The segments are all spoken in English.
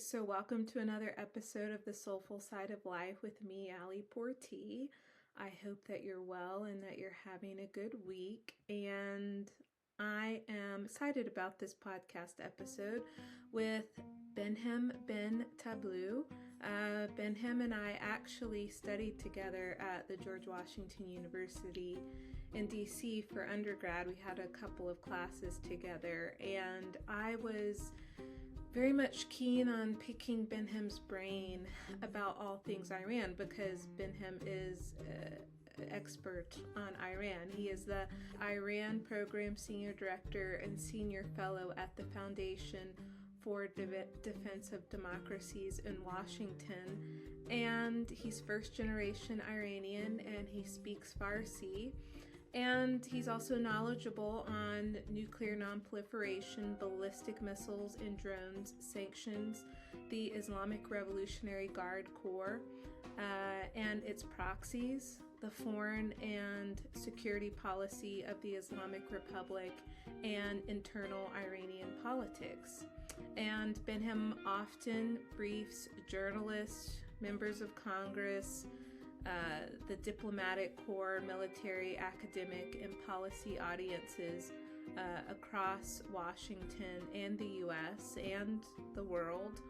So welcome to another episode of the Soulful Side of Life with me, Portee. I hope that you're well and that you're having a good week. And I am excited about this podcast episode with Behnam Ben Taleblu. Behnam and I actually studied together at the George Washington University in DC for undergrad. We had a couple of classes together, and I was very much keen on picking Behnam's brain about all things Iran because Behnam is an expert on Iran. He is the Iran Program Senior Director and Senior Fellow at the Foundation for Defense of Democracies in Washington. And he's first generation Iranian and he speaks Farsi. And he's also knowledgeable on nuclear nonproliferation, ballistic missiles and drones, sanctions, the Islamic Revolutionary Guard Corps, and its proxies, the foreign and security policy of the Islamic Republic, and internal Iranian politics. And Behnam often briefs journalists, members of Congress, the diplomatic corps, military, academic, and policy audiences across Washington and the U.S. and the world.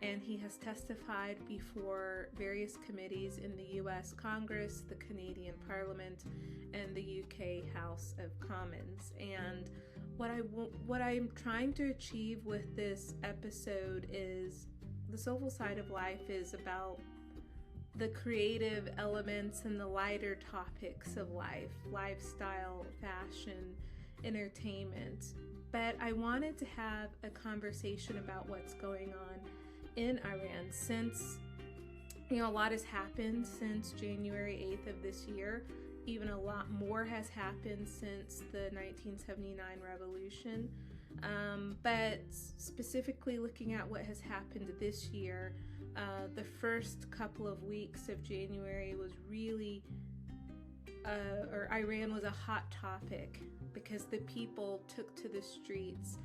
And he has testified before various committees in the U.S. Congress, the Canadian Parliament, and the U.K. House of Commons. And what I'm trying to achieve with this episode is the Soulful Side of Life is about the creative elements and the lighter topics of life, lifestyle, fashion, entertainment. But I wanted to have a conversation about what's going on in Iran since, a lot has happened since January 8th of this year. Even a lot more has happened since the 1979 revolution. But specifically looking at what has happened this year, the first couple of weeks of January was really, Iran was a hot topic because the people took to the streets,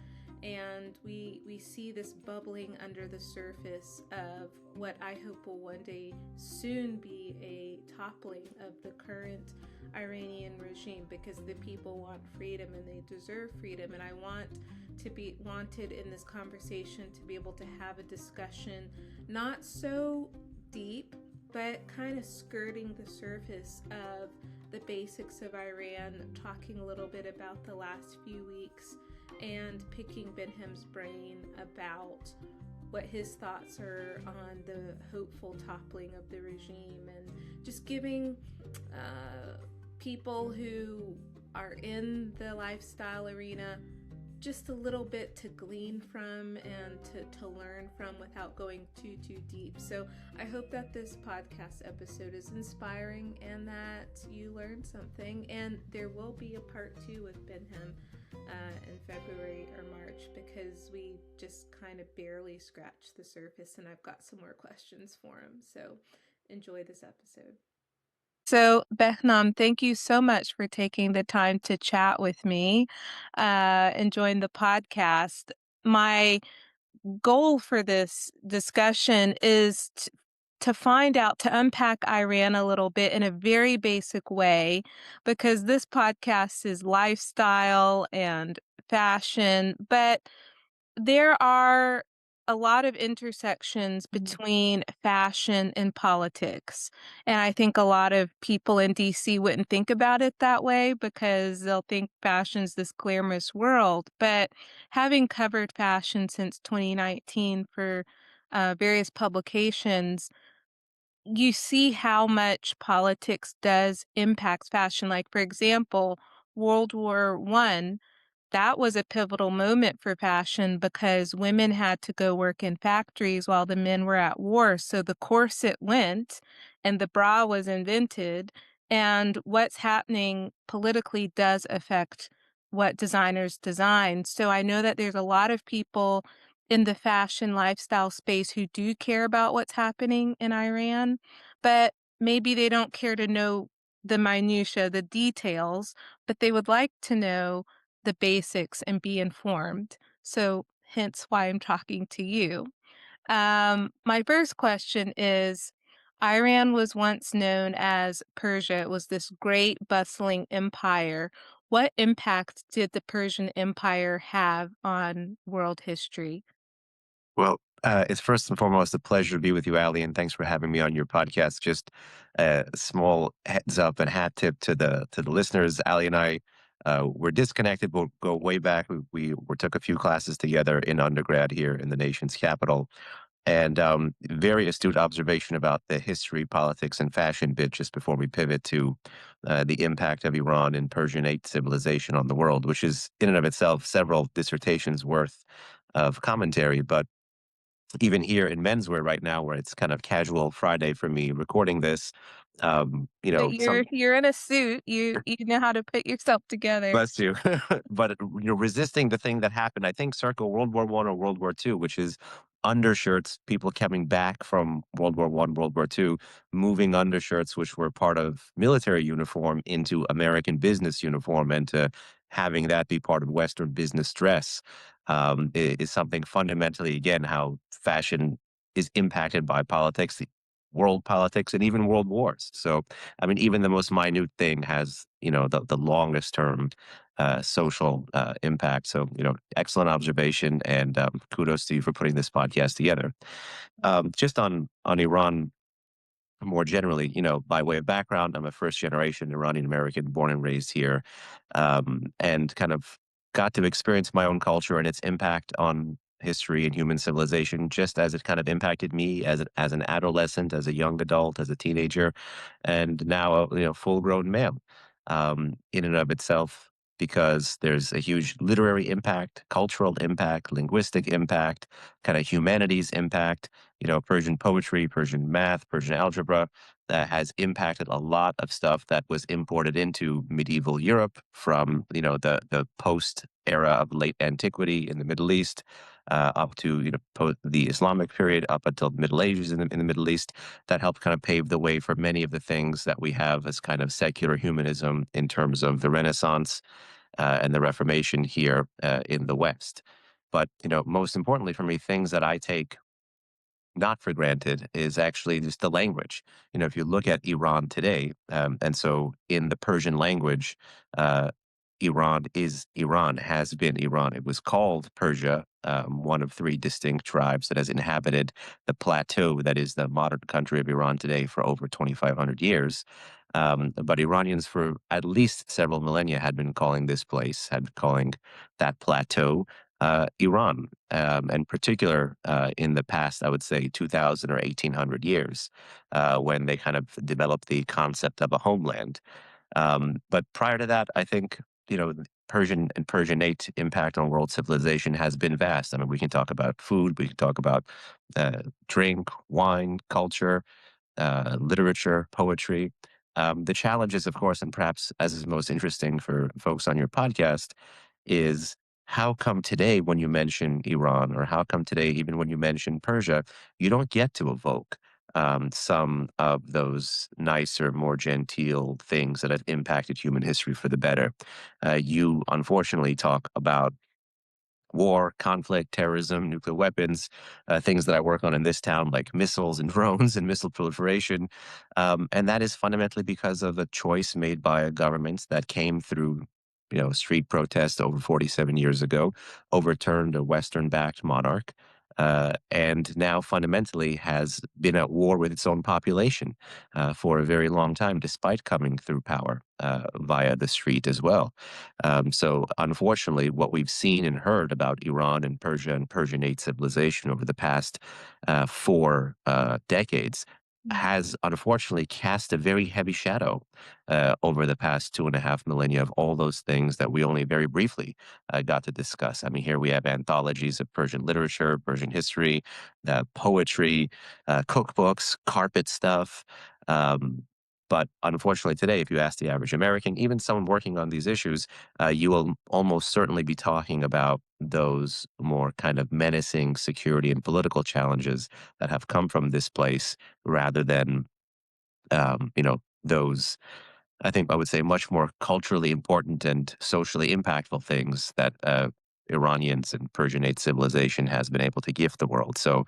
and we see this bubbling under the surface of what I hope will one day soon be a toppling of the current Iranian regime, because the people want freedom and they deserve freedom. And I wanted in this conversation to be able to have a discussion not so deep, but kind of skirting the surface of the basics of Iran, talking a little bit about the last few weeks, and picking Behnam's brain about what his thoughts are on the hopeful toppling of the regime, and just giving people who are in the lifestyle arena just a little bit to glean from and to learn from without going too deep. So I hope that this podcast episode is inspiring and that you learn something. And there will be a part 2 with Behnam in February or March, because we just kind of barely scratched the surface, and I've got some more questions for him. So enjoy this episode. So, Behnam, thank you so much for taking the time to chat with me and join the podcast. My goal for this discussion is to find out, to unpack Iran a little bit in a very basic way, because this podcast is lifestyle and fashion, but there are a lot of intersections between fashion and politics. And I think a lot of people in DC wouldn't think about it that way because they'll think fashion's this glamorous world. But having covered fashion since 2019 for various publications, you see how much politics does impact fashion. Like, for example, World War I, that was a pivotal moment for fashion because women had to go work in factories while the men were at war. So the corset went and the bra was invented. And what's happening politically does affect what designers design. So I know that there's a lot of people in the fashion lifestyle space who do care about what's happening in Iran, but maybe they don't care to know the minutia, the details, but they would like to know the basics and be informed. So hence why I'm talking to you. My first question is Iran was once known as Persia. It was this great bustling empire. What impact did the Persian Empire have on world history? Well, it's first and foremost a pleasure to be with you, Ali, and thanks for having me on your podcast. Just a small heads up and hat tip to the listeners. Ali and I we're disconnected. We'll go way back. We took a few classes together in undergrad here in the nation's capital, and very astute observation about the history, politics, and fashion bit. Just before we pivot to the impact of Iran and Persianate civilization on the world, which is in and of itself several dissertations worth of commentary, but even here in menswear right now, where it's kind of casual Friday for me recording this, But you're some you're in a suit. You know how to put yourself together. bless you, but you're resisting the thing that happened. I think circa World War I or World War II, which is undershirts. People coming back from World War I, World War II, moving undershirts, which were part of military uniform, into American business uniform, and to having that be part of Western business dress is something fundamentally, again, how fashion is impacted by politics, the world politics, and even world wars. So, I mean, even the most minute thing has, the longest term social impact. So, excellent observation, and kudos to you for putting this podcast together. Just on Iran more generally, by way of background, I'm a first generation Iranian American, born and raised here, and kind of got to experience my own culture and its impact on history and human civilization, just as it kind of impacted me as an adolescent, as a young adult, as a teenager, and now a full grown male. In and of itself, because there's a huge literary impact, cultural impact, linguistic impact, kind of humanities impact, Persian poetry, Persian math, Persian algebra, that has impacted a lot of stuff that was imported into medieval Europe from, the post era of late antiquity in the Middle East, up to, the Islamic period, up until the Middle Ages in the Middle East, that helped kind of pave the way for many of the things that we have as kind of secular humanism in terms of the Renaissance and the Reformation here in the West. But, most importantly for me, things that I take not for granted is actually just the language. If you look at Iran today, and so in the Persian language, uh, Iran is Iran, has been Iran. It was called Persia, one of three distinct tribes that has inhabited the plateau that is the modern country of Iran today for over 2,500 years. But Iranians, for at least several millennia, had been calling this place, had been calling that plateau Iran, in particular in the past, I would say 2000 or 1800 years, when they kind of developed the concept of a homeland. But prior to that, I think, the Persian and Persianate impact on world civilization has been vast. I mean, we can talk about food, we can talk about drink, wine, culture, literature, poetry. The challenge is, of course, and perhaps as is most interesting for folks on your podcast, is how come today, when you mention Iran, or how come today, even when you mention Persia, you don't get to evoke some of those nicer, more genteel things that have impacted human history for the better. You unfortunately talk about war, conflict, terrorism, nuclear weapons, things that I work on in this town, like missiles and drones and missile proliferation. And that is fundamentally because of a choice made by a government that came through, street protest over 47 years ago, overturned a Western backed monarch. And now fundamentally has been at war with its own population for a very long time, despite coming through power via the street as well. So, unfortunately, what we've seen and heard about Iran and Persia and Persianate civilization over the past four decades has unfortunately cast a very heavy shadow over the past 2.5 millennia of all those things that we only very briefly got to discuss. I mean, here we have anthologies of Persian literature, Persian history, poetry, cookbooks, carpet stuff. Um, but unfortunately, today, if you ask the average American, even someone working on these issues, you will almost certainly be talking about those more kind of menacing security and political challenges that have come from this place, rather than, those, I think I would say, much more culturally important and socially impactful things that Iranians and Persianate civilization has been able to gift the world. So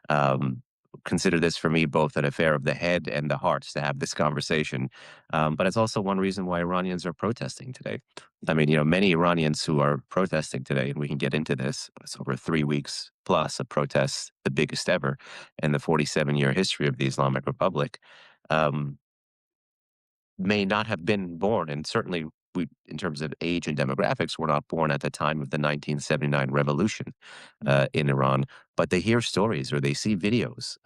um, consider this for me both an affair of the head and the heart to have this conversation. But it's also one reason why Iranians are protesting today. I mean, many Iranians who are protesting today, and we can get into this, it's over 3 weeks plus of protests, the biggest ever in the 47-year history of the Islamic Republic. Um, may not have been born, and certainly we, in terms of age and demographics, were not born at the time of the 1979 revolution in Iran, but they hear stories or they see videos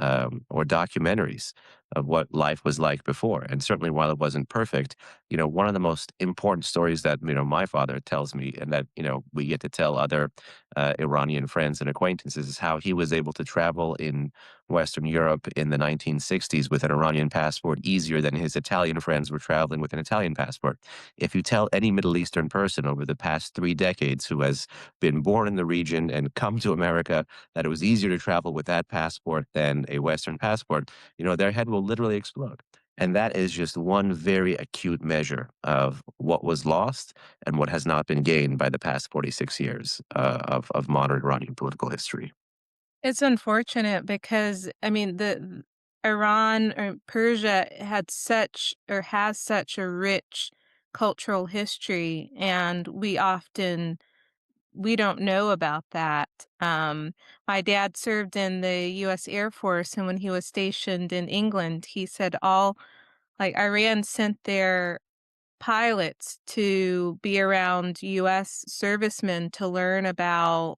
or documentaries of what life was like before. And certainly, while it wasn't perfect, one of the most important stories that my father tells me, and that we get to tell other Iranian friends and acquaintances, is how he was able to travel in Western Europe in the 1960s with an Iranian passport easier than his Italian friends were traveling with an Italian passport. If you tell any Middle Eastern person over the past 3 decades who has been born in the region and come to America that it was easier to travel with that passport than a Western passport, their head will literally explode. And that is just one very acute measure of what was lost and what has not been gained by the past 46 years of modern Iranian political history. It's unfortunate because, I mean, the Iran or Persia had such or has such a rich cultural history, and we don't know about that. My dad served in the US Air Force, and when he was stationed in England, he said Iran sent their pilots to be around US servicemen to learn about,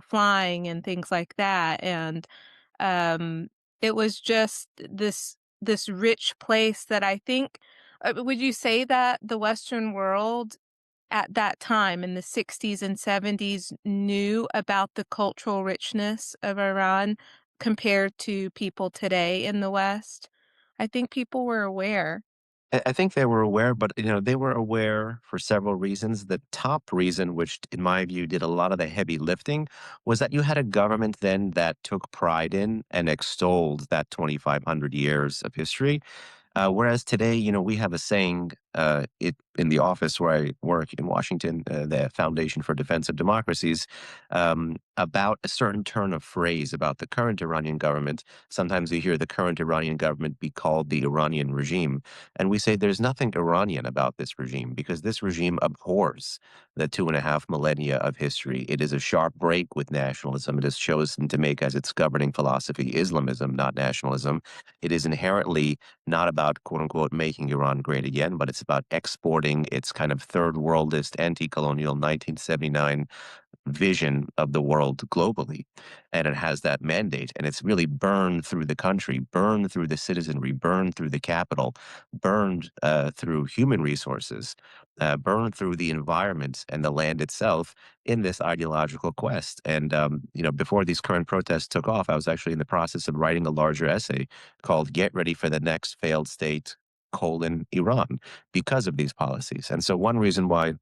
flying and things like that. And um, it was just this rich place that I think would you say that the Western world at that time in the 60s and 70s knew about the cultural richness of Iran compared to people today in the West? I think people were aware. I think they were aware, but they were aware for several reasons. The top reason, which in my view did a lot of the heavy lifting, was that you had a government then that took pride in and extolled that 2,500 years of history. Whereas today, we have a saying in the office where I work in Washington, the Foundation for Defense of Democracies, about a certain turn of phrase about the current Iranian government. Sometimes we hear the current Iranian government be called the Iranian regime. And we say there's nothing Iranian about this regime because this regime abhors the 2.5 millennia of history. It is a sharp break with nationalism. It has chosen to make as its governing philosophy Islamism, not nationalism. It is inherently not about quote unquote making Iran great again, but it's about exporting its kind of third worldist, anti colonial 1979 vision of the world globally. And it has that mandate. And it's really burned through the country, burned through the citizenry, burned through the capital, burned through human resources, burned through the environment and the land itself in this ideological quest. And, before these current protests took off, I was actually in the process of writing a larger essay called Get Ready for the Next Failed State, Iran, because of these policies. And so one reason why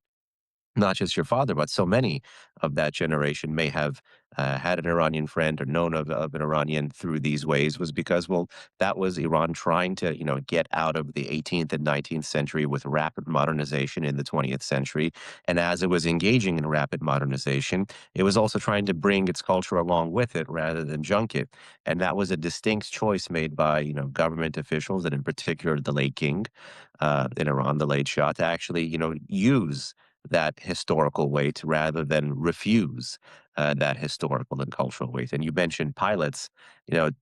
not just your father, but so many of that generation may have had an Iranian friend or known of an Iranian through these ways was because, well, that was Iran trying to, get out of the 18th and 19th century with rapid modernization in the 20th century. And as it was engaging in rapid modernization, it was also trying to bring its culture along with it rather than junk it. And that was a distinct choice made by, government officials, and in particular the late king in Iran, the late Shah, to actually, use that historical weight rather than refuse that historical and cultural weight. And you mentioned pilots.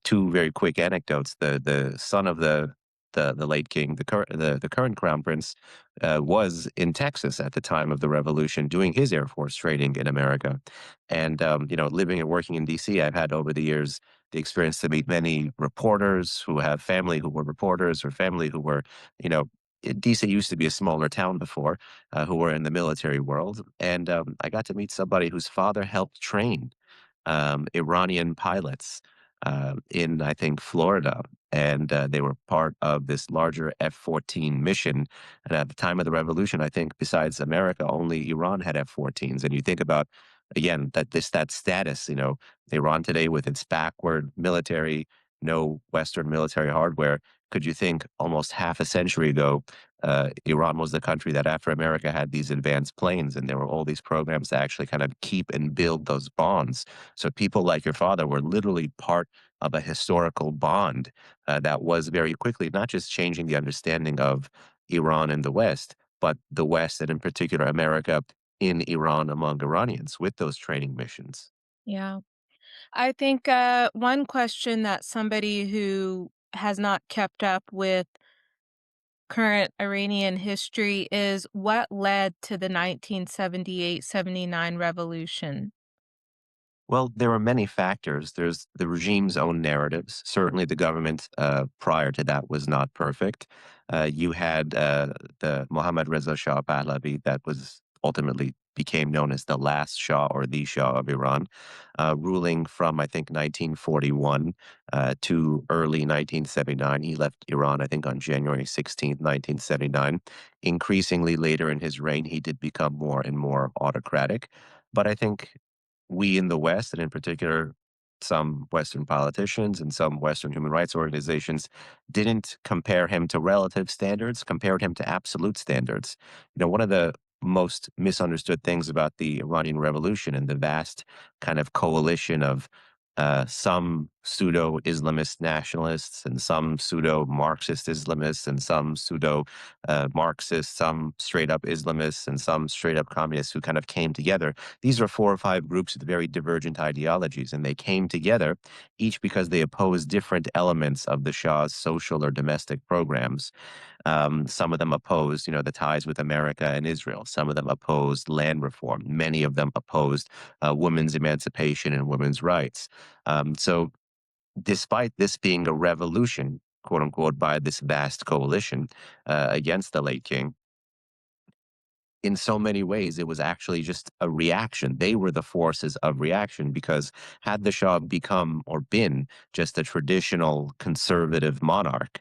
Two very quick anecdotes. The son of the late king, the current crown prince, was in Texas at the time of the revolution, doing his Air Force training in America. And living and working in D.C., I've had over the years the experience to meet many reporters who have family who were reporters or family who were, you know, DC used to be a smaller town before, who were in the military world. And I got to meet somebody whose father helped train Iranian pilots in, I think, Florida. And they were part of this larger F-14 mission. And at the time of the revolution, I think besides America, only Iran had F-14s. And you think about, again, that status, Iran today with its backward military, no Western military hardware. Could you think almost half a century ago, Iran was the country that after America had these advanced planes, and there were all these programs to actually kind of keep and build those bonds. So people like your father were literally part of a historical bond that was very quickly not just changing the understanding of Iran and the West, but the West and in particular America in Iran among Iranians with those training missions. Yeah. I think one question that somebody who has not kept up with current Iranian history is what led to the 1978-79 revolution? Well, there are many factors. There's the regime's own narratives. Certainly, the government prior to that was not perfect. You had the Mohammad Reza Shah Pahlavi that was ultimately became known as the last Shah or the Shah of Iran, ruling from I think 1941 to early 1979. He left Iran, I think, on January 16th, 1979. Increasingly later in his reign, he did become more and more autocratic. But I think we in the West, and in particular, some Western politicians and some Western human rights organizations didn't compare him to relative standards, compared him to absolute standards. One of the most misunderstood things about the Iranian Revolution and the vast kind of coalition of some pseudo Islamist nationalists and some pseudo Marxist Islamists and some pseudo Marxists, some straight up Islamists and some straight up communists who kind of came together. These are 4 or 5 groups with very divergent ideologies, and they came together each because they opposed different elements of the Shah's social or domestic programs. Some of them opposed, the ties with America and Israel. Some of them opposed land reform. Many of them opposed women's emancipation and women's rights. So, despite this being a revolution, quote unquote, by this vast coalition against the late king, in so many ways, it was actually just a reaction. They were the forces of reaction because had the Shah become or been just a traditional conservative monarch,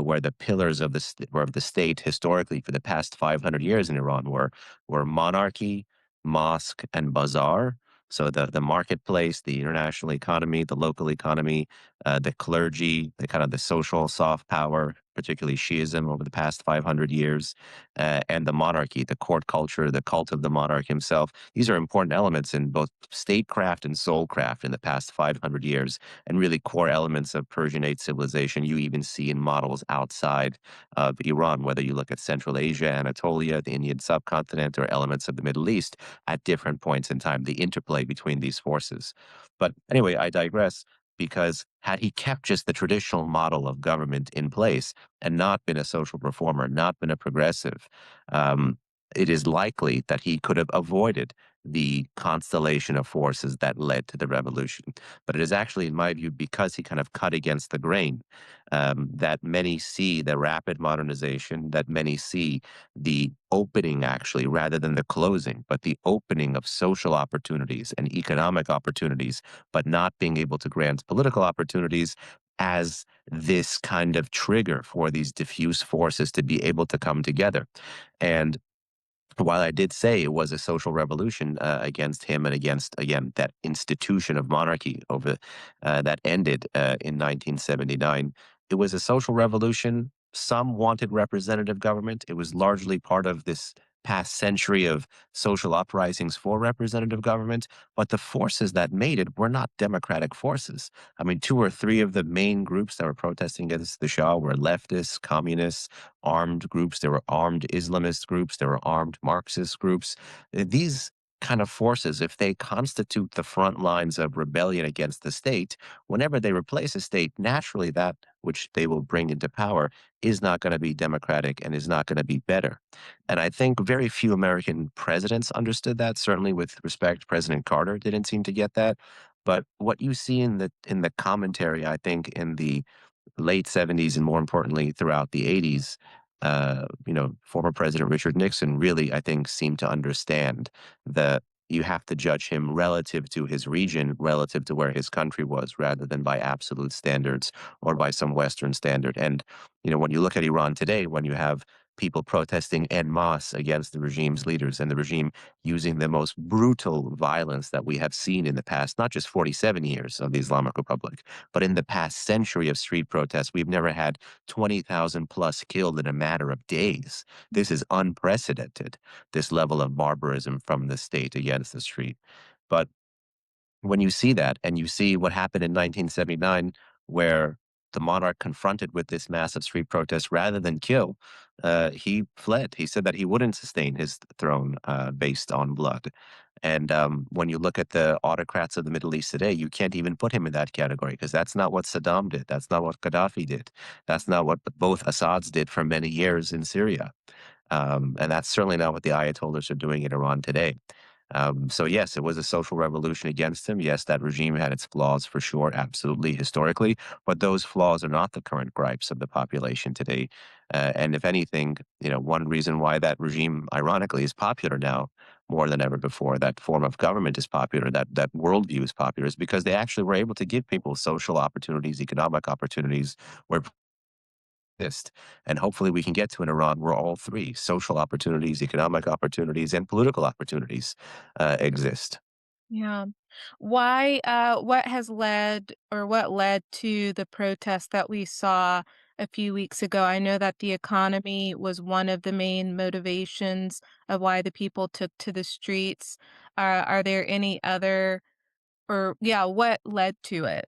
where the pillars of the state historically for the past 500 years in Iran were monarchy, mosque, and bazaar. So the marketplace, the international economy, the local economy, the clergy, the kind of the social soft power, particularly Shiism over the past 500 years, and the monarchy, the court culture, the cult of the monarch himself. These are important elements in both statecraft and soulcraft in the past 500 years, and really core elements of Persianate civilization you even see in models outside of Iran, whether you look at Central Asia, Anatolia, the Indian subcontinent, or elements of the Middle East at different points in time, the interplay between these forces. But anyway, I digress because had he kept just the traditional model of government in place, and not been a social reformer, not been a progressive, um, it is likely that he could have avoided the constellation of forces that led to the revolution. But it is actually, in my view, because he kind of cut against the grain, that many see the rapid modernization, that many see the opening, actually, rather than the closing, but the opening of social opportunities and economic opportunities, but not being able to grant political opportunities as this kind of trigger for these diffuse forces to be able to come together. And while I did say it was a social revolution against him and against, again, that institution of monarchy over that ended in 1979, it was a social revolution. Some wanted representative government. It was largely part of this past century of social uprisings for representative government, but the forces that made it were not democratic forces. I mean, 2 or 3 of the main groups that were protesting against the Shah were leftists, communists, armed groups. There were armed Islamist groups. There were armed Marxist groups. These kind of forces, if they constitute the front lines of rebellion against the state, whenever they replace a state, naturally that which they will bring into power is not going to be democratic and is not going to be better. And I think very few American presidents understood that. Certainly, with respect, President Carter didn't seem to get that. But what you see in the commentary, I think, in the late 70s and more importantly throughout the 80s, former President Richard Nixon really, I think, seemed to understand that you have to judge him relative to his region, relative to where his country was, rather than by absolute standards or by some Western standard. And, when you look at Iran today, when you have people protesting en masse against the regime's leaders and the regime using the most brutal violence that we have seen in the past, not just 47 years of the Islamic Republic, but in the past century of street protests. We've never had 20,000 plus killed in a matter of days. This is unprecedented, this level of barbarism from the state against the street. But when you see that and you see what happened in 1979, where the monarch confronted with this massive street protest rather than kill, he fled. He said that he wouldn't sustain his throne based on blood. And when you look at the autocrats of the Middle East today, you can't even put him in that category because that's not what Saddam did. That's not what Gaddafi did. That's not what both Assads did for many years in Syria. And that's certainly not what the Ayatollahs are doing in Iran today. So yes, it was a social revolution against him. Yes, that regime had its flaws for sure, absolutely, historically, but those flaws are not the current gripes of the population today. And if anything, one reason why that regime, ironically, is popular now more than ever before, that form of government is popular, that worldview is popular, is because they actually were able to give people social opportunities, economic opportunities, where exist. And hopefully we can get to an Iran where all three social opportunities, economic opportunities, and political opportunities exist. Yeah. Why, what has led or what led to the protest that we saw a few weeks ago? I know that the economy was one of the main motivations of why the people took to the streets. Are there any other, or yeah, what led to it?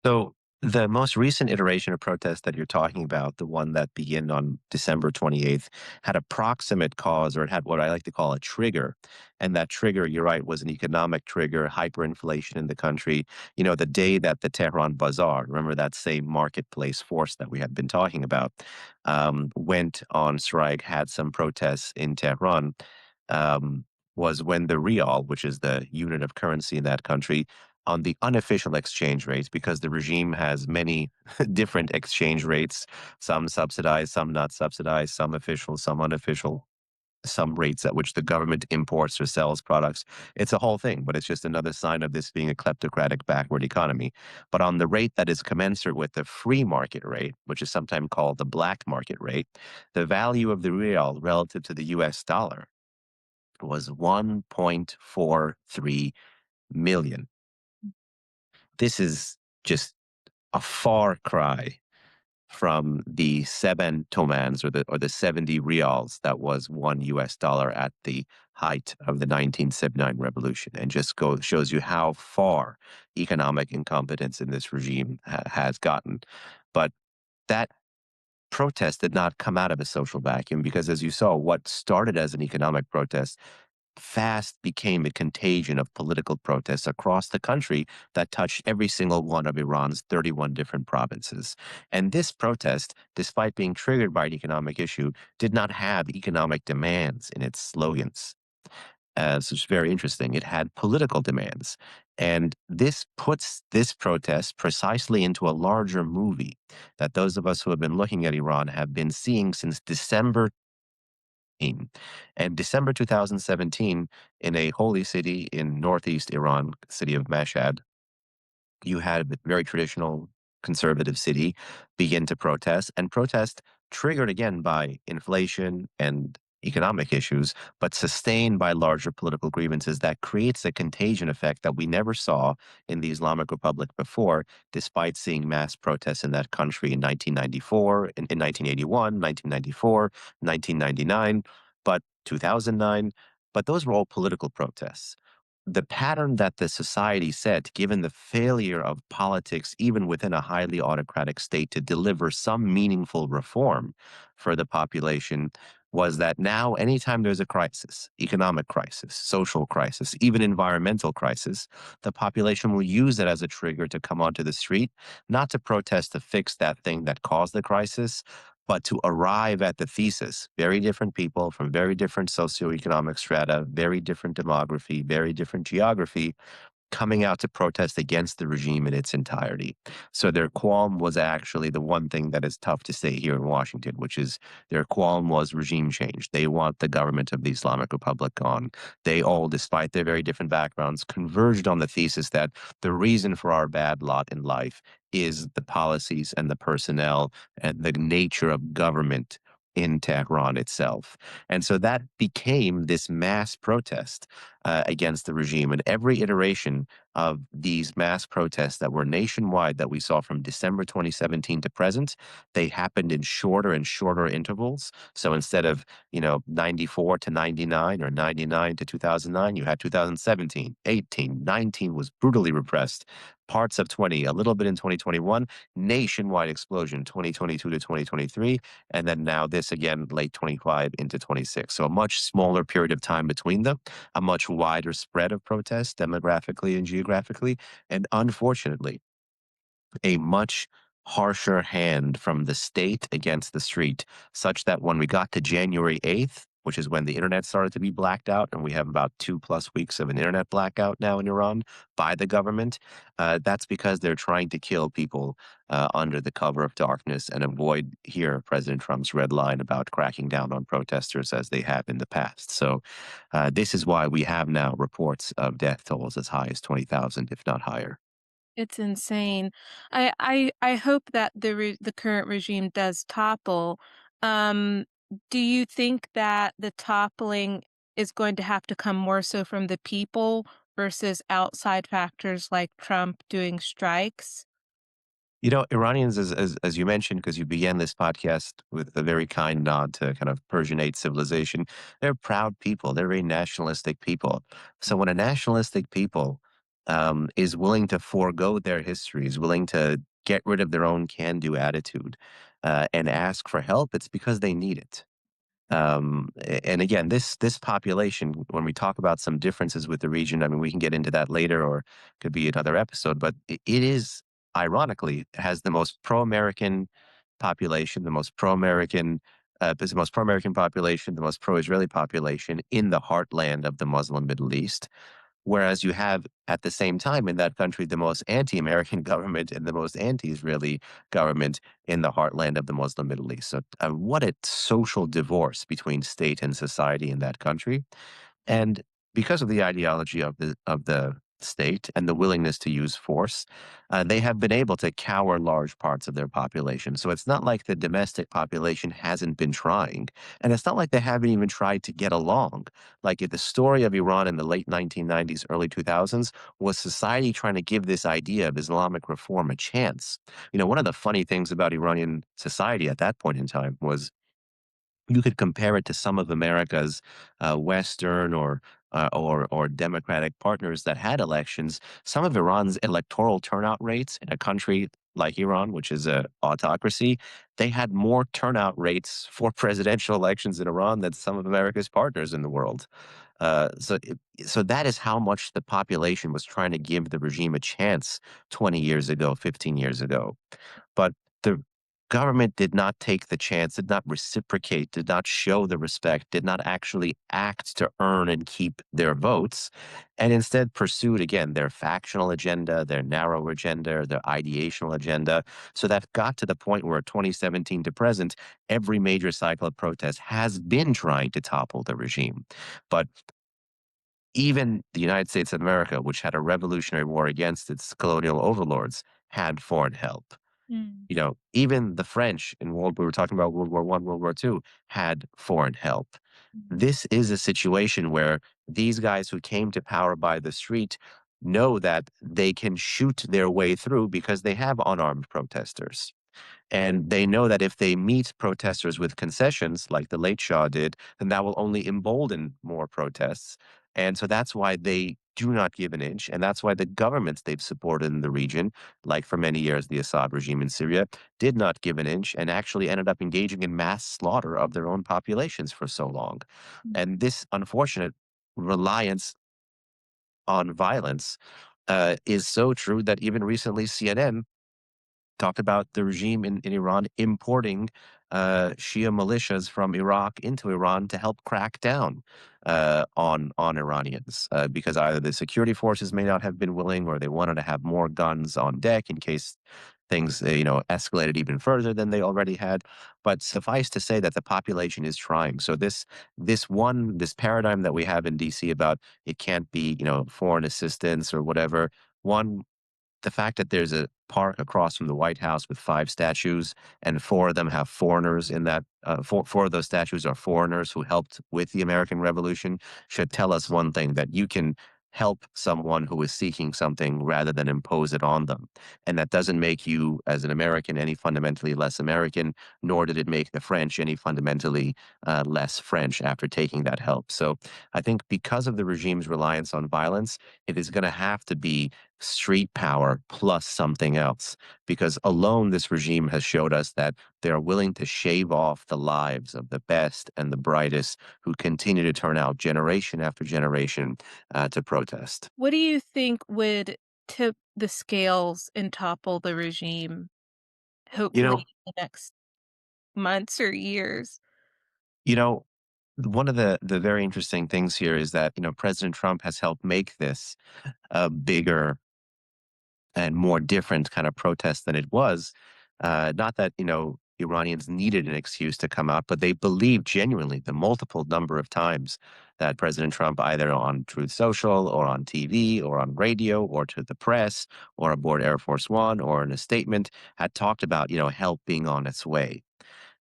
So the most recent iteration of protest that you're talking about, the one that began on December 28th, had a proximate cause, or it had what I like to call a trigger. And that trigger, you're right, was an economic trigger, hyperinflation in the country. The day that the Tehran Bazaar, remember that same marketplace force that we had been talking about, went on strike, had some protests in Tehran, um, was when the rial, which is the unit of currency in that country, on the unofficial exchange rates, because the regime has many different exchange rates, some subsidized, some not subsidized, some official, some unofficial, some rates at which the government imports or sells products. It's a whole thing, but it's just another sign of this being a kleptocratic backward economy. But on the rate that is commensurate with the free market rate, which is sometimes called the black market rate, the value of the real relative to the US dollar was 1.43 million. This is just a far cry from the seven tomans, or the 70 reals that was $1 at the height of the 1979 revolution, and just shows you how far economic incompetence in this regime has gotten. But that protest did not come out of a social vacuum, because as you saw, what started as an economic protest fast became a contagion of political protests across the country that touched every single one of Iran's 31 different provinces. And this protest, despite being triggered by an economic issue, did not have economic demands in its slogans. So it's very interesting. It had political demands. And this puts this protest precisely into a larger movie that those of us who have been looking at Iran have been seeing since December 2017. And December 2017, in a holy city in northeast Iran, city of Mashhad, you had a very traditional conservative city begin to protest, and protest triggered again by inflation and economic issues, but sustained by larger political grievances that creates a contagion effect that we never saw in the Islamic Republic before, despite seeing mass protests in that country in 1994, in 1981, 1994, 1999, but 2009. But those were all political protests. The pattern that the society set, given the failure of politics, even within a highly autocratic state, to deliver some meaningful reform for the population, was that now, anytime there's a crisis, economic crisis, social crisis, even environmental crisis, the population will use it as a trigger to come onto the street, not to protest to fix that thing that caused the crisis, but to arrive at the thesis. Very different people from very different socioeconomic strata, very different demography, very different geography, coming out to protest against the regime in its entirety. So their qualm was actually the one thing that is tough to say here in Washington, which is their qualm was regime change. They want the government of the Islamic Republic gone. They all, despite their very different backgrounds, converged on the thesis that the reason for our bad lot in life is the policies and the personnel and the nature of government in Tehran itself. And so that became this mass protest against the regime. And every iteration of these mass protests that were nationwide that we saw from December 2017 to present, they happened in shorter and shorter intervals. So instead of, 94 to 99 or 99 to 2009, you had 2017, 18, 19 was brutally repressed. Parts of 20, a little bit in 2021, nationwide explosion, 2022 to 2023, and then now this again, late 25 into 26. So a much smaller period of time between them, a much wider spread of protests demographically and geographically, and unfortunately, a much harsher hand from the state against the street, such that when we got to January 8th, which is when the internet started to be blacked out, and we have about 2+ weeks of an internet blackout now in Iran by the government, that's because they're trying to kill people under the cover of darkness and avoid here President Trump's red line about cracking down on protesters as they have in the past. So this is why we have now reports of death tolls as high as 20,000, if not higher. It's insane. I hope that the current regime does topple. Um, do you think that the toppling is going to have to come more so from the people versus outside factors like Trump doing strikes? Iranians, as you mentioned, because you began this podcast with a very kind nod to kind of Persianate civilization, they're proud people. They're very nationalistic people. So when a nationalistic people is willing to forego their history, is willing to get rid of their own can-do attitude and ask for help, it's because they need it. And again, this population, when we talk about some differences with the region, I mean, we can get into that later, or could be another episode. But it is ironically has the most pro-American population, the most pro-American, the most pro-American population, the most pro-Israeli population in the heartland of the Muslim Middle East. Whereas you have at the same time in that country the most anti-American government and the most anti-Israeli government in the heartland of the Muslim Middle East. So what a social divorce between state and society in that country. And because of the ideology of the state and the willingness to use force, they have been able to cower large parts of their population. So it's not like the domestic population hasn't been trying, and it's not like they haven't even tried to get along. Like the story of Iran in the late 1990s, early 2000s was society trying to give this idea of Islamic reform a chance. One of the funny things about Iranian society at that point in time was you could compare it to some of America's Western or Democratic partners that had elections. Some of Iran's electoral turnout rates in a country like Iran, which is a autocracy, they had more turnout rates for presidential elections in Iran than some of America's partners in the world. So that is how much the population was trying to give the regime a chance 20 years ago, 15 years ago. But the government did not take the chance, did not reciprocate, did not show the respect, did not actually act to earn and keep their votes, and instead pursued, again, their factional agenda, their narrow agenda, their ideational agenda. So that got to the point where 2017 to present, every major cycle of protest has been trying to topple the regime. But even the United States of America, which had a revolutionary war against its colonial overlords, had foreign help. Mm. Even the French in we were talking about World War One, World War Two, had foreign help. Mhm. This is a situation where these guys who came to power by the street know that they can shoot their way through because they have unarmed protesters. And they know that if they meet protesters with concessions, like the late Shah did, then that will only embolden more protests. And so that's why they do not give an inch. And that's why the governments they've supported in the region, like for many years the Assad regime in Syria, did not give an inch and actually ended up engaging in mass slaughter of their own populations for so long. Mm. And this unfortunate reliance on violence is so true that even recently CNN talked about the regime in Iran importing Shia militias from Iraq into Iran to help crack down on Iranians because either the security forces may not have been willing or they wanted to have more guns on deck in case things escalated even further than they already had. But suffice to say that the population is trying. So this paradigm that we have in DC about it can't be foreign assistance or whatever. One, the fact that there's a park across from the White House with 5 statues, and 4 of them have foreigners in that, 4 of those statues are foreigners who helped with the American Revolution, should tell us one thing, that you can help someone who is seeking something rather than impose it on them. And that doesn't make you, as an American, any fundamentally less American, nor did it make the French any fundamentally less French after taking that help. So I think because of the regime's reliance on violence, it is going to have to be street power plus something else. Because alone, this regime has showed us that they are willing to shave off the lives of the best and the brightest who continue to turn out generation after generation to protest. What do you think would tip the scales and topple the regime, You hopefully know, in the next months or years? you know, one of the very interesting things here is that President Trump has helped make this a bigger and more different kind of protest than it was. Not that, Iranians needed an excuse to come out, but they believed genuinely the multiple number of times that President Trump, either on Truth Social or on TV or on radio or to the press or aboard Air Force One or in a statement, had talked about, help being on its way.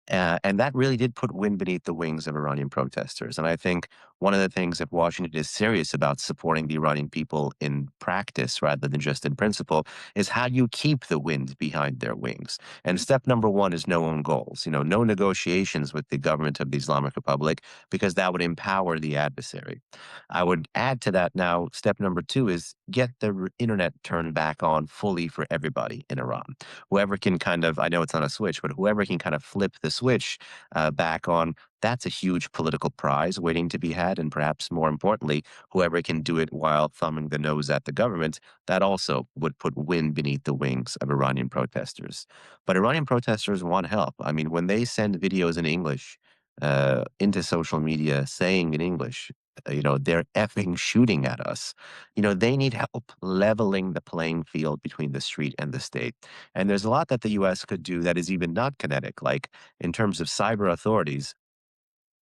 And that really did put wind beneath the wings of Iranian protesters. And I think one of the things, if Washington is serious about supporting the Iranian people in practice rather than just in principle, is how do you keep the wind behind their wings? And step number one is no own goals. No negotiations with the government of the Islamic Republic, because that would empower the adversary. I would add to that now, step number two is get the internet turned back on fully for everybody in Iran. Whoever can kind of, I know it's not a switch, but whoever can kind of flip the switch back on, that's a huge political prize waiting to be had. And perhaps more importantly, whoever can do it while thumbing the nose at the government, that also would put wind beneath the wings of Iranian protesters. But Iranian protesters want help. I mean, when they send videos in English into social media saying in English, they're effing shooting at us. They need help leveling the playing field between the street and the state. And there's a lot that the US could do that is even not kinetic, like in terms of cyber authorities,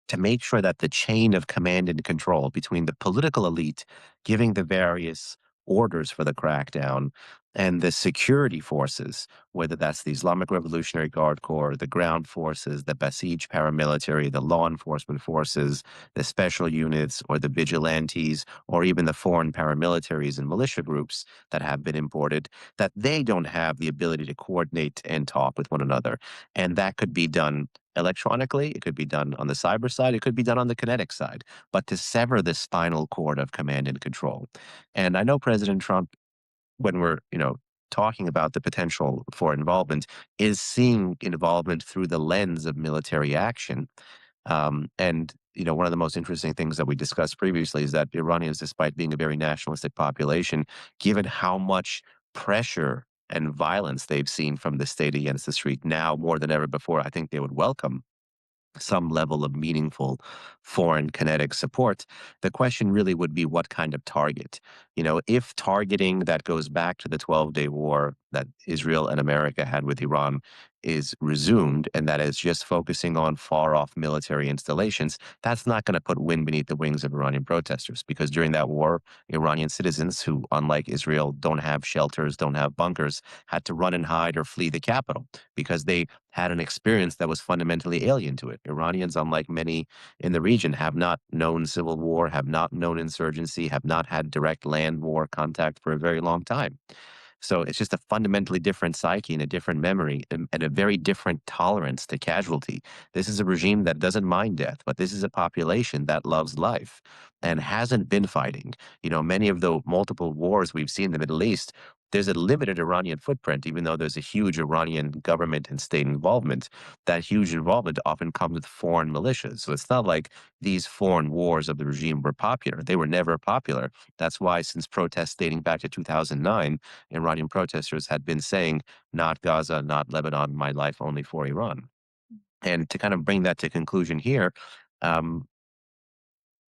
to make sure that the chain of command and control between the political elite giving the various orders for the crackdown and the security forces, whether that's the Islamic Revolutionary Guard Corps, the ground forces, the Basij paramilitary, the law enforcement forces, the special units, or the vigilantes, or even the foreign paramilitaries and militia groups that have been imported, that they don't have the ability to coordinate and talk with one another. And that could be done electronically, it could be done on the cyber side, it could be done on the kinetic side, but to sever the spinal cord of command and control. And I know President Trump, when we're, talking about the potential for involvement, is seeing involvement through the lens of military action. And one of the most interesting things that we discussed previously is that Iranians, despite being a very nationalistic population, given how much pressure and violence they've seen from the state against the street now more than ever before, I think they would welcome some level of meaningful foreign kinetic support. The question really would be what kind of target? If targeting that goes back to the 12-day war that Israel and America had with Iran is resumed, and that is just focusing on far off military installations, that's not going to put wind beneath the wings of Iranian protesters, because during that war, Iranian citizens who, unlike Israel, don't have shelters, don't have bunkers, had to run and hide or flee the capital because they had an experience that was fundamentally alien to it. Iranians, unlike many in the region, have not known civil war, have not known insurgency, have not had direct land war contact for a very long time. So it's just a fundamentally different psyche and a different memory and a very different tolerance to casualty. This is a regime that doesn't mind death, but this is a population that loves life and hasn't been fighting. Many of the multiple wars we've seen in the Middle East, there's a limited Iranian footprint, even though there's a huge Iranian government and state involvement. That huge involvement often comes with foreign militias. So it's not like these foreign wars of the regime were popular. They were never popular. That's why, since protests dating back to 2009, Iranian protesters had been saying, not Gaza, not Lebanon, my life only for Iran. And to kind of bring that to conclusion here, um,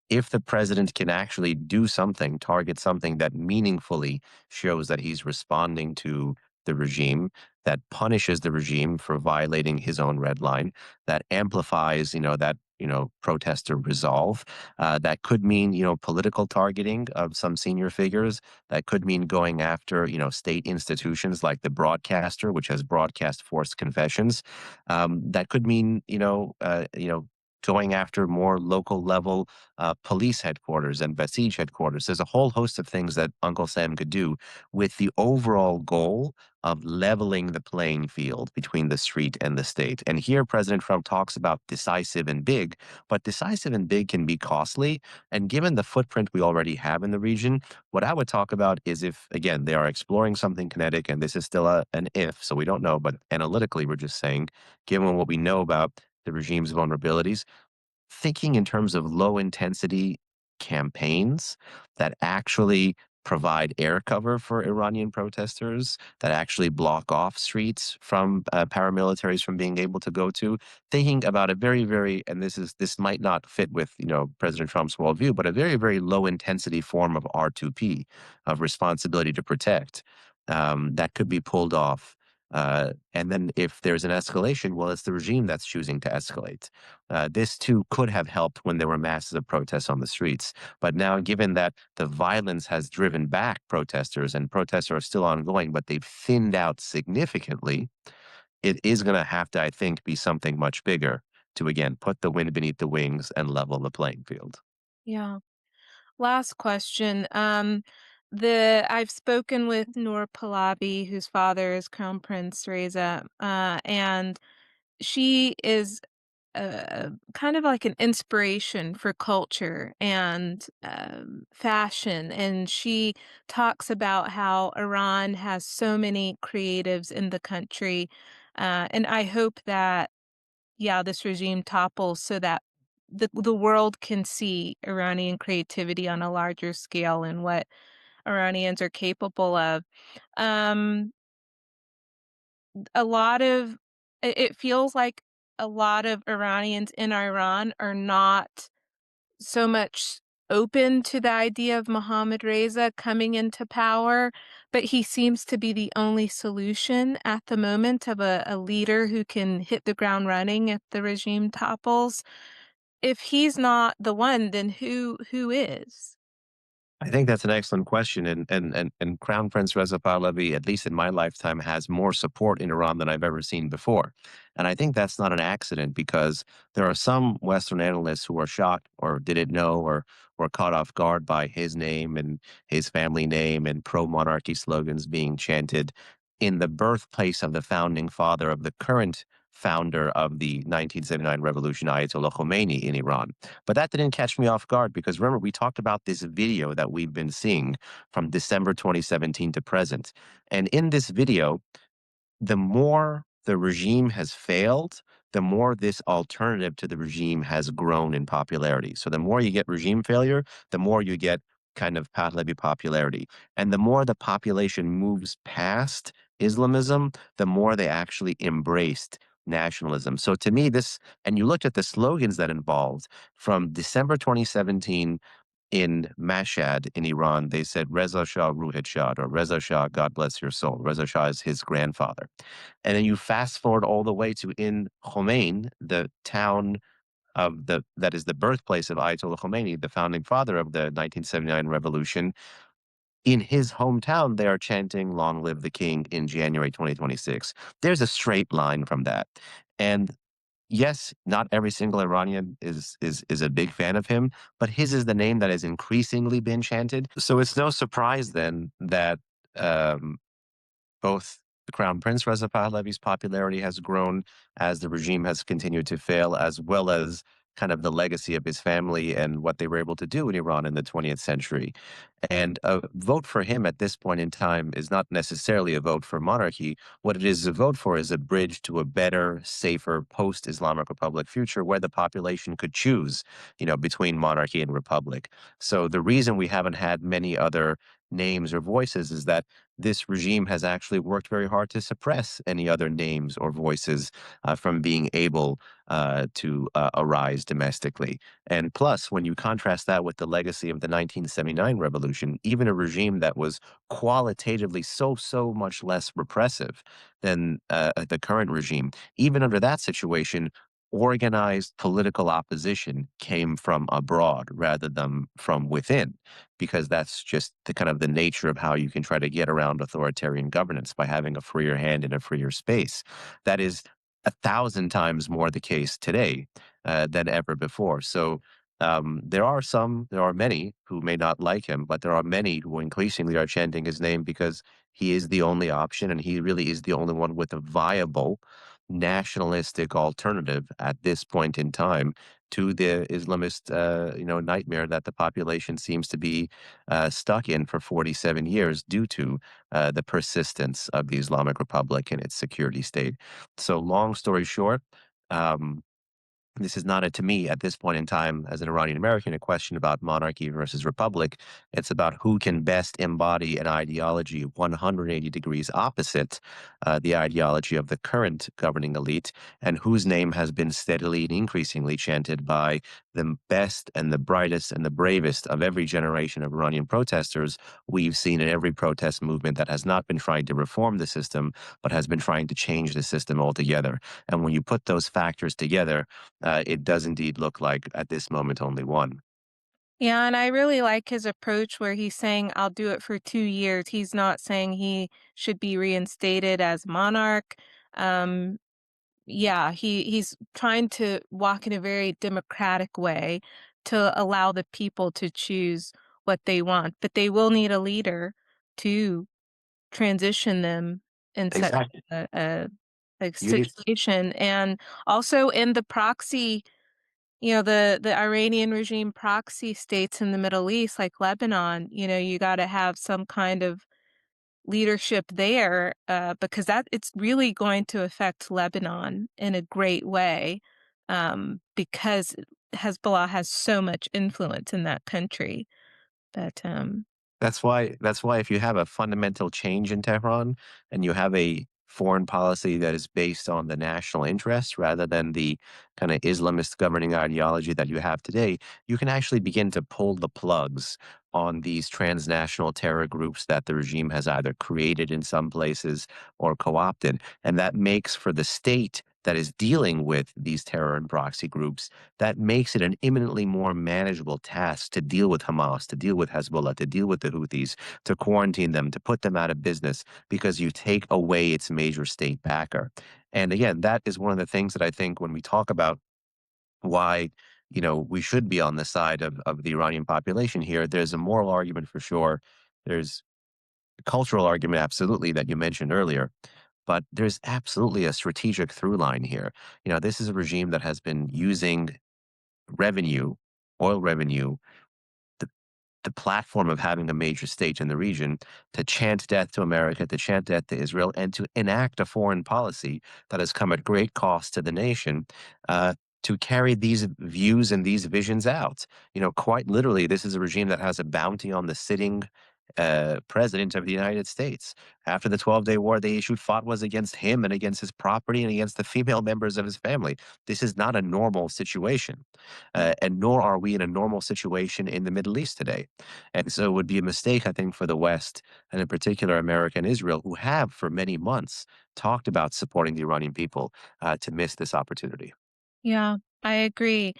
if the president can actually do something, target something that meaningfully shows that he's responding to the regime, that punishes the regime for violating his own red line, that amplifies, that protester resolve. That could mean, political targeting of some senior figures. That could mean going after, state institutions like the broadcaster, which has broadcast forced confessions. That could mean, going after more local level police headquarters and Basij headquarters. There's a whole host of things that Uncle Sam could do with the overall goal of leveling the playing field between the street and the state. And here President Trump talks about decisive and big, but decisive and big can be costly. And given the footprint we already have in the region, what I would talk about is if, again, they are exploring something kinetic, and this is still an if, so we don't know, but analytically, we're just saying, given what we know about the regime's vulnerabilities, thinking in terms of low intensity campaigns that actually provide air cover for Iranian protesters, that actually block off streets from paramilitaries from being able to go to, thinking about a very, very, and this might not fit with, President Trump's worldview, but a very, very low intensity form of R2P, of responsibility to protect, that could be pulled off. And then if there's an escalation, well, it's the regime that's choosing to escalate. This too could have helped when there were masses of protests on the streets. But now, given that the violence has driven back protesters and protests are still ongoing, but they've thinned out significantly, it is going to have to, I think, be something much bigger to, again, put the wind beneath the wings and level the playing field. Yeah. Last question. I've spoken with Noor Pahlavi, whose father is Crown Prince Reza, and she is kind of like an inspiration for culture and fashion. And she talks about how Iran has so many creatives in the country. And I hope that, yeah, this regime topples so that the world can see Iranian creativity on a larger scale and what Iranians are capable of. Um, a lot of it feels like a lot of Iranians in Iran are not so much open to the idea of Mohammad Reza coming into power, but he seems to be the only solution at the moment of a leader who can hit the ground running if the regime topples. If he's not the one, then who is? I think that's an excellent question, and Crown Prince Reza Pahlavi, at least in my lifetime, has more support in Iran than I've ever seen before, and I think that's not an accident because there are some Western analysts who are shocked or didn't know or were caught off guard by his name and his family name and pro-monarchy slogans being chanted in the birthplace of the founding father of the current founder of the 1979 revolution, Ayatollah Khomeini, in Iran. But that didn't catch me off guard because remember, we talked about this video that we've been seeing from December 2017 to present. And in this video, the more the regime has failed, the more this alternative to the regime has grown in popularity. So the more you get regime failure, the more you get kind of Pahlavi popularity. And the more the population moves past Islamism, the more they actually embraced nationalism. So to me, and you looked at the slogans that involved from December 2017 in Mashhad in Iran, they said Reza Shah Ruhit Shad, or Reza Shah, God bless your soul. Reza Shah is his grandfather. And then you fast forward all the way to in Khomein, the town that is the birthplace of Ayatollah Khomeini, the founding father of the 1979 revolution. In his hometown, they are chanting "Long Live the King" in January 2026. There's a straight line from that. And yes, not every single Iranian is a big fan of him, but his is the name that has increasingly been chanted. So it's no surprise then that um, both the Crown Prince Reza Pahlavi's popularity has grown as the regime has continued to fail, as well as kind of the legacy of his family and what they were able to do in Iran in the 20th century. And a vote for him at this point in time is not necessarily a vote for monarchy. What it is a vote for is a bridge to a better, safer post-Islamic Republic future where the population could choose, between monarchy and republic. So the reason we haven't had many other names or voices is that this regime has actually worked very hard to suppress any other names or voices from being able to arise domestically. And plus, when you contrast that with the legacy of the 1979 revolution, even a regime that was qualitatively so much less repressive than the current regime, even under that situation, organized political opposition came from abroad rather than from within, because that's just the kind of the nature of how you can try to get around authoritarian governance, by having a freer hand in a freer space. That is 1,000 times more the case today than ever before. So there are many who may not like him, but there are many who increasingly are chanting his name because he is the only option, and he really is the only one with a viable nationalistic alternative at this point in time to the Islamist, nightmare that the population seems to be stuck in for 47 years due to the persistence of the Islamic Republic and its security state. So, long story short, um, this is not, to me, at this point in time, as an Iranian American, a question about monarchy versus republic. It's about who can best embody an ideology 180 degrees opposite the ideology of the current governing elite, and whose name has been steadily and increasingly chanted by the best and the brightest and the bravest of every generation of Iranian protesters we've seen in every protest movement that has not been trying to reform the system, but has been trying to change the system altogether. And when you put those factors together, it does indeed look like at this moment only one. Yeah, and I really like his approach where he's saying, "I'll do it for 2 years." He's not saying he should be reinstated as monarch. Um, yeah, he's trying to walk in a very democratic way to allow the people to choose what they want, but they will need a leader to transition them in such Exactly. a You need situation. And also in the proxy, the Iranian regime proxy states in the Middle East, like Lebanon, you gotta have some kind of leadership there, because that it's really going to affect Lebanon in a great way, because Hezbollah has so much influence in that country. But, That's why if you have a fundamental change in Tehran and you have a foreign policy that is based on the national interest rather than the kind of Islamist governing ideology that you have today, you can actually begin to pull the plugs on these transnational terror groups that the regime has either created in some places or co-opted. And that makes for the state that is dealing with these terror and proxy groups, that makes it an imminently more manageable task to deal with Hamas, to deal with Hezbollah, to deal with the Houthis, to quarantine them, to put them out of business, because you take away its major state backer. And again, that is one of the things that I think when we talk about why we should be on the side of the Iranian population here, there's a moral argument for sure. There's a cultural argument, absolutely, that you mentioned earlier. But there's absolutely a strategic through line here. This is a regime that has been using revenue, oil revenue, the, the platform of having a major state in the region, to chant death to America, to chant death to Israel, and to enact a foreign policy that has come at great cost to the nation. To carry these views and these visions out. Quite literally, this is a regime that has a bounty on the sitting president of the United States. After the 12-Day War, they issued fatwas against him and against his property and against the female members of his family. This is not a normal situation, and nor are we in a normal situation in the Middle East today. And so it would be a mistake, I think, for the West, and in particular America and Israel, who have for many months talked about supporting the Iranian people, to miss this opportunity. yeah, I agree.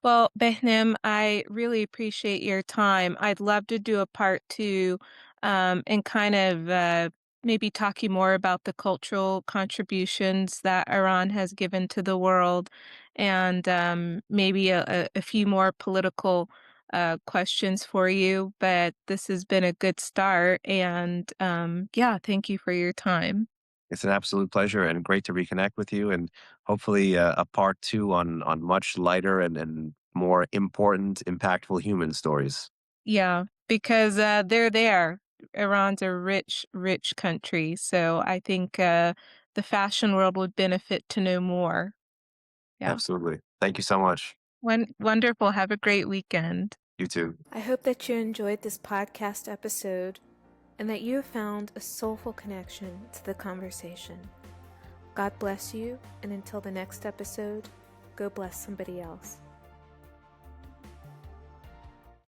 Well, Behnam, I really appreciate your time. I'd love to do a part two, and kind of maybe talking more about the cultural contributions that Iran has given to the world, and maybe a few more political questions for you. But this has been a good start, and yeah, thank you for your time. It's an absolute pleasure and great to reconnect with you, and hopefully a part two on much lighter and more important, impactful human stories. Yeah, because, they're there. Iran's a rich, rich country, so I think, the fashion world would benefit to know more. Yeah. Absolutely. Thank you so much. Wonderful, have a great weekend. You too. I hope that you enjoyed this podcast episode and that you have found a soulful connection to the conversation. God bless you, and until the next episode, go bless somebody else.